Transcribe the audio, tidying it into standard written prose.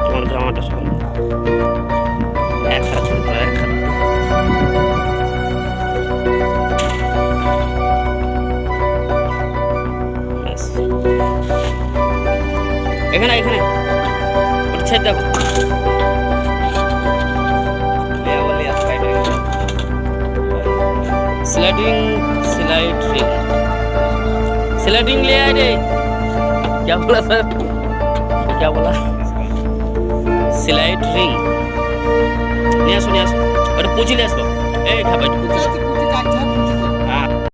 তোমার জামাটা সব এক হাত ছোট করে এক হাত। ব্যাস। এখানে এখানে ওটা ছেড়ে দেখো। स्लाइडिंग स्लाइड रिंग स्लाइडिंग ले आए रे। क्या बोला सर? क्या बोला? स्लाइड रिंग নিয়ে আসো নিয়ে আসো। ওটা পুঁজি নিয়ে আসবো। এই খাবার পুঁজি